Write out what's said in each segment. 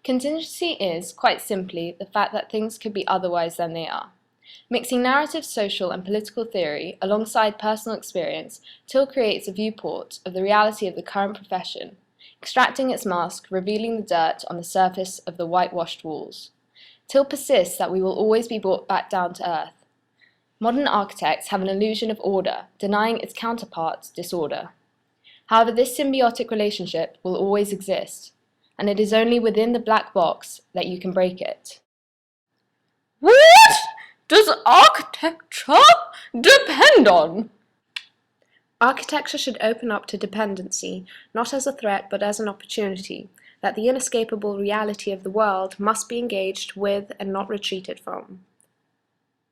Contingency is, quite simply, the fact that things could be otherwise than they are. Mixing narrative, social, and political theory alongside personal experience, Till creates a viewport of the reality of the current profession, extracting its mask, revealing the dirt on the surface of the whitewashed walls. Till persists that we will always be brought back down to earth. Modern architects have an illusion of order, denying its counterpart, disorder. However, this symbiotic relationship will always exist, and it is only within the black box that you can break it. What does architecture depend on? Architecture should open up to dependency, not as a threat but as an opportunity, that the inescapable reality of the world must be engaged with and not retreated from.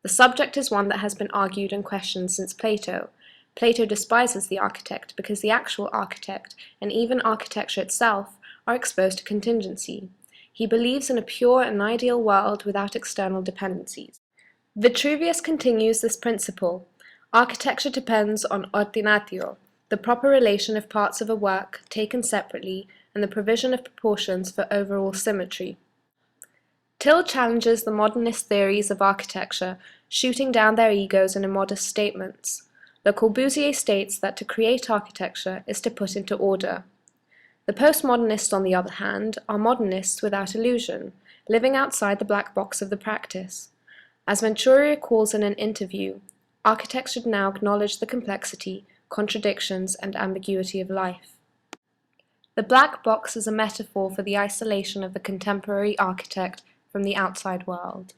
The subject is one that has been argued and questioned since Plato. Plato despises the architect because the actual architect, and even architecture itself, are exposed to contingency. He believes in a pure and ideal world without external dependencies. Vitruvius continues this principle. Architecture depends on ordinatio, the proper relation of parts of a work taken separately, and the provision of proportions for overall symmetry. Till challenges the modernist theories of architecture, shooting down their egos in immodest statements. Le Corbusier states that to create architecture is to put into order. The postmodernists, on the other hand, are modernists without illusion, living outside the black box of the practice. As Venturi recalls in an interview, architects should now acknowledge the complexity, contradictions, and ambiguity of life. The black box is a metaphor for the isolation of the contemporary architect from the outside world.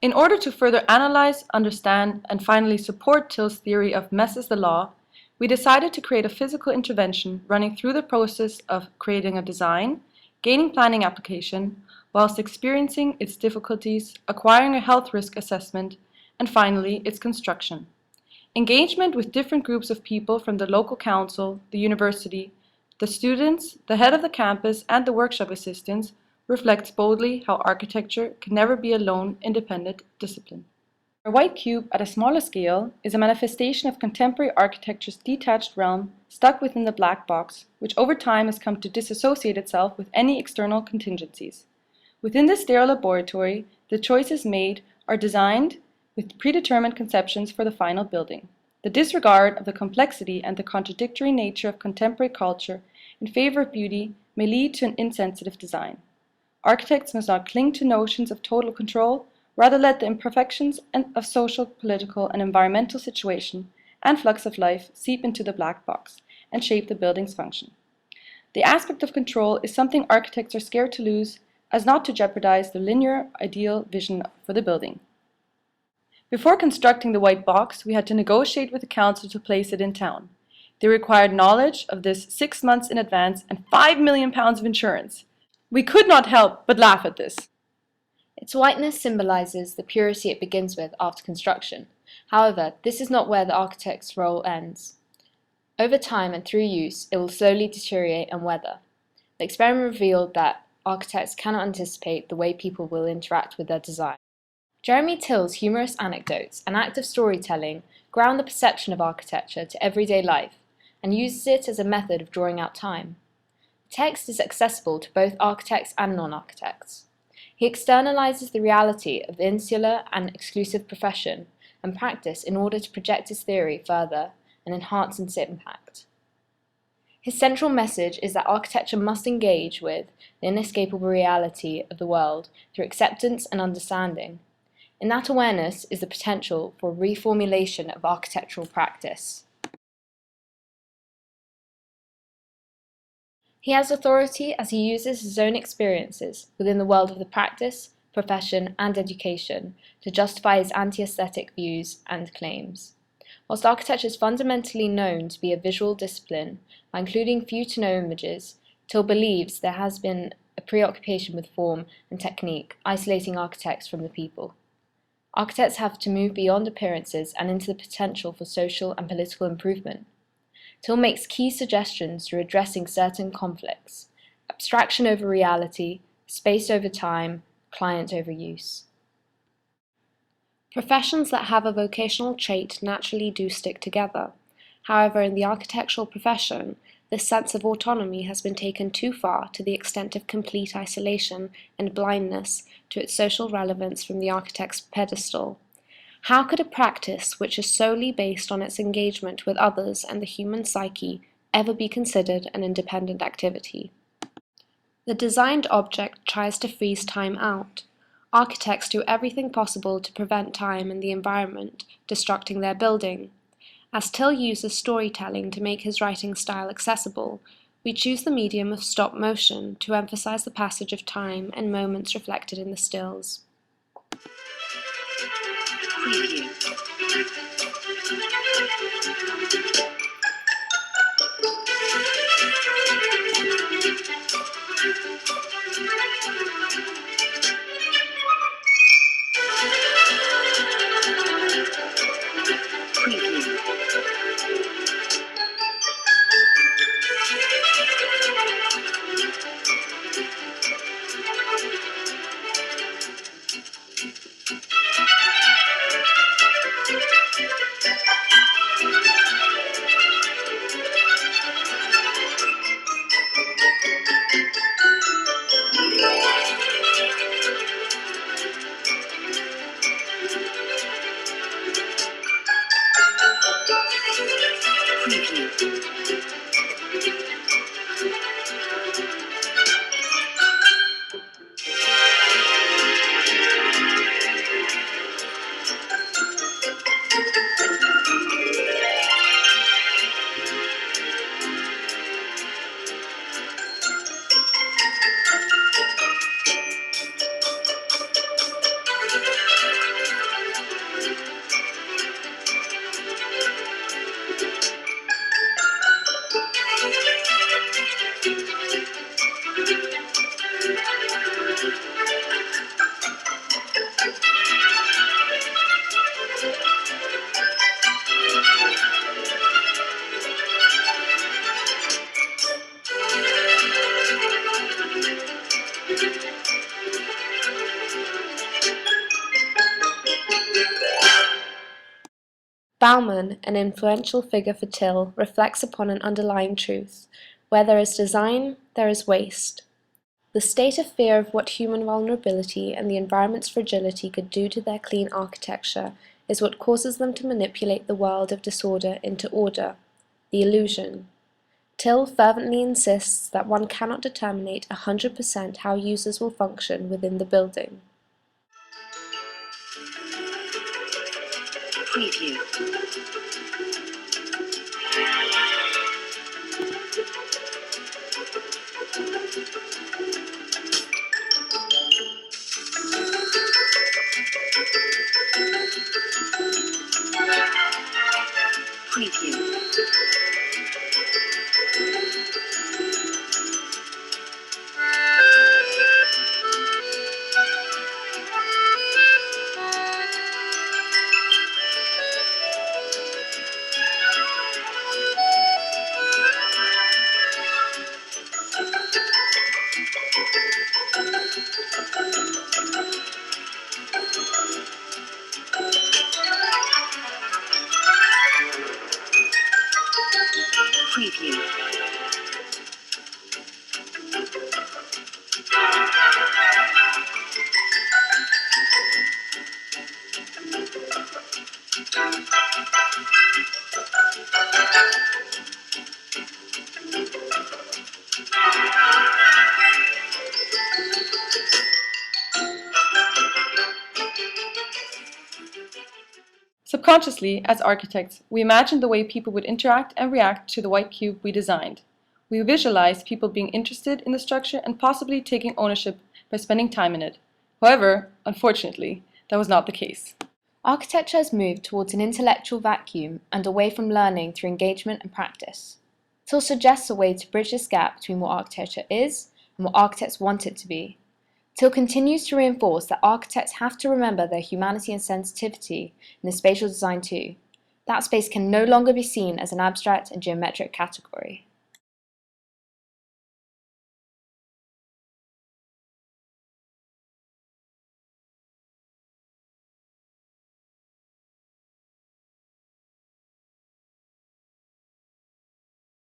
In order to further analyze, understand, and finally support Till's theory of mess is the law, we decided to create a physical intervention running through the process of creating a design, gaining planning application, whilst experiencing its difficulties, acquiring a health risk assessment, and finally its construction. Engagement with different groups of people from the local council, the university, the students, the head of the campus, and the workshop assistants reflects boldly how architecture can never be a lone, independent discipline. A white cube at a smaller scale is a manifestation of contemporary architecture's detached realm stuck within the black box, which over time has come to disassociate itself with any external contingencies. Within this sterile laboratory, the choices made are designed with predetermined conceptions for the final building. The disregard of the complexity and the contradictory nature of contemporary culture in favor of beauty may lead to an insensitive design. Architects must not cling to notions of total control, rather let the imperfections of social, political, and environmental situation and flux of life seep into the black box and shape the building's function. The aspect of control is something architects are scared to lose, as not to jeopardize the linear, ideal vision for the building. Before constructing the white box, we had to negotiate with the council to place it in town. They required knowledge of this 6 months in advance and £5 million of insurance. We could not help but laugh at this. Its whiteness symbolizes the purity it begins with after construction. However, this is not where the architect's role ends. Over time and through use, it will slowly deteriorate and weather. The experiment revealed that architects cannot anticipate the way people will interact with their design. Jeremy Till's humorous anecdotes and active storytelling ground the perception of architecture to everyday life and uses it as a method of drawing out time. The text is accessible to both architects and non-architects. He externalizes the reality of the insular and exclusive profession and practice in order to project his theory further and enhance its impact. His central message is that architecture must engage with the inescapable reality of the world through acceptance and understanding. In that awareness is the potential for reformulation of architectural practice. He has authority as he uses his own experiences within the world of the practice, profession, and education to justify his anti-aesthetic views and claims. Whilst architecture is fundamentally known to be a visual discipline, by including few to no images, Till believes there has been a preoccupation with form and technique, isolating architects from the people. Architects have to move beyond appearances and into the potential for social and political improvement. Till makes key suggestions through addressing certain conflicts: abstraction over reality, space over time, client over use. Professions that have a vocational trait naturally do stick together. However, in the architectural profession, this sense of autonomy has been taken too far to the extent of complete isolation and blindness to its social relevance from the architect's pedestal. How could a practice which is solely based on its engagement with others and the human psyche ever be considered an independent activity? The designed object tries to freeze time out. Architects do everything possible to prevent time and the environment destructing their building. As Till uses storytelling to make his writing style accessible, we choose the medium of stop motion to emphasize the passage of time and moments reflected in the stills. Preview. Bauman, an influential figure for Till, reflects upon an underlying truth: where there is design, there is waste. The state of fear of what human vulnerability and the environment's fragility could do to their clean architecture is what causes them to manipulate the world of disorder into order, the illusion. Till fervently insists that one cannot determine 100% how users will function within the building. Preview. Preview. Preview. Subconsciously, as architects, we imagine the way people would interact and react to the white cube we designed. We visualize people being interested in the structure and possibly taking ownership by spending time in it. However, unfortunately, that was not the case. Architecture has moved towards an intellectual vacuum and away from learning through engagement and practice. Till suggests a way to bridge this gap between what architecture is and what architects want it to be. Till continues to reinforce that architects have to remember their humanity and sensitivity in the spatial design too. That space can no longer be seen as an abstract and geometric category.